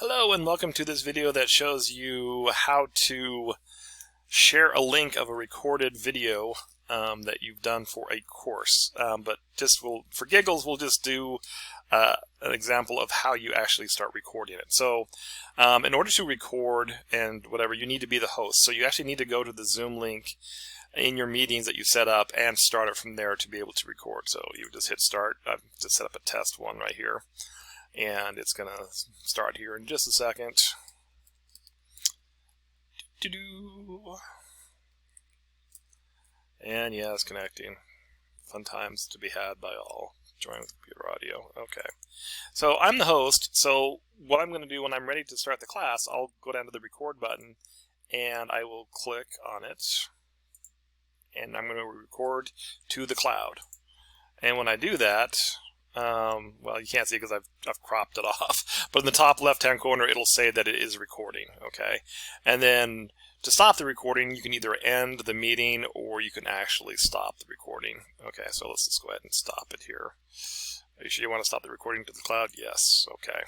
Hello and welcome to this video that shows you how to share a link of a recorded video that you've done for a course. But for giggles, we'll just do an example of how you actually start recording it. So in order to record and whatever, you need to be the host. So you actually need to go to the Zoom link in your meetings that you set up and start it from there to be able to record. So you just hit start. I've just set up a test one right here. And it's going to start here in just a second. And yeah, it's connecting. Fun times to be had by all. Join with computer audio. Okay. So I'm the host. So what I'm going to do when I'm ready to start the class, I'll go down to the record button and I will click on it. And I'm going to record to the cloud. And when I do that, well, you can't see because I've cropped it off, but in the top left-hand corner, it'll say that it is recording, okay? And then to stop the recording, you can either end the meeting or you can actually stop the recording. Okay, so let's just go ahead and stop it here. Are you sure you want to stop the recording to the cloud? Yes, okay.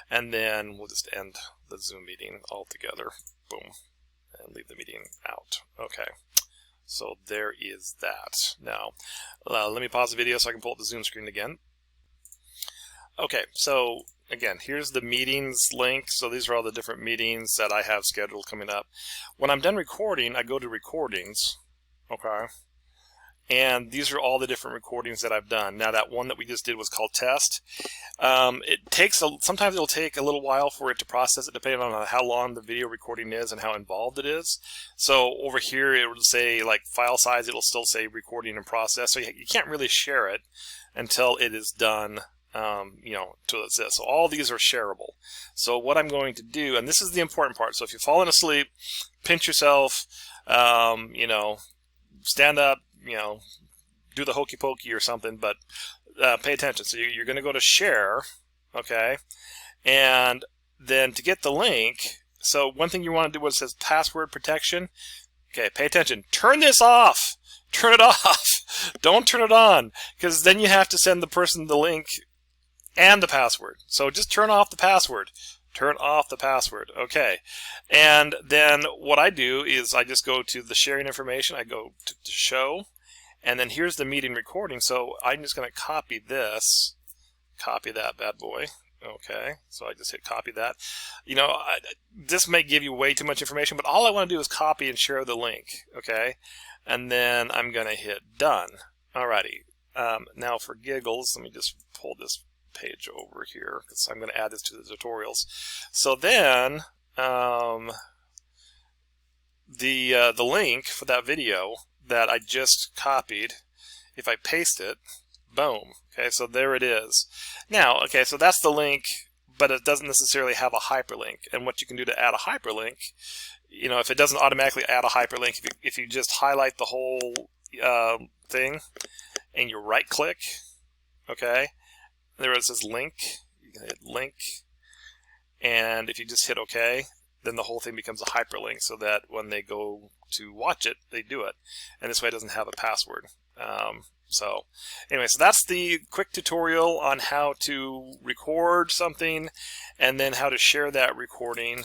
And then we'll just end the Zoom meeting altogether. Boom. And leave the meeting out. Okay. So there is that. Now, let me pause the video so I can pull up the Zoom screen again. Okay, so again, here's the meetings link. So these are all the different meetings that I have scheduled coming up. When I'm done recording, I go to recordings, okay? And these are all the different recordings that I've done. Now that one that we just did was called test. Sometimes it'll take a little while for it to process it depending on how long the video recording is and how involved it is. So over here it will say like file size, it'll still say recording in process. So you can't really share it until it is done, until it says. So all these are shareable. So what I'm going to do, and this is the important part. So if you've fallen asleep, pinch yourself, stand up, do the hokey pokey or something, but pay attention. So you're going to go to share, okay? And then to get the link, so one thing you want to do is it says password protection. Okay, pay attention. Turn this off. Turn it off. Don't turn it on, because then you have to send the person the link and the password. So just turn off the password. Turn off the password. Okay. And then what I do is I just go to the sharing information. I go to show. And then here's the meeting recording. So I'm just going to copy this. Copy that bad boy. Okay. So I just hit copy that. This may give you way too much information, but all I want to do is copy and share the link. Okay. And then I'm going to hit done. Alrighty. Now for giggles, let me just pull this page over here because I'm going to add this to the tutorials. So then the link for that video that I just copied, if I paste it, boom. Okay, so there it is. Now, okay, so that's the link, but it doesn't necessarily have a hyperlink. And what you can do to add a hyperlink, if it doesn't automatically add a hyperlink, if you just highlight the whole thing and you right click, okay, there it says link, you can hit link, and if you just hit OK, then the whole thing becomes a hyperlink so that when they go to watch it, they do it. And this way it doesn't have a password. So that's the quick tutorial on how to record something and then how to share that recording.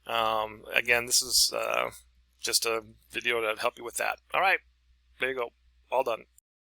Again, this is just a video to help you with that. All right, there you go. All done.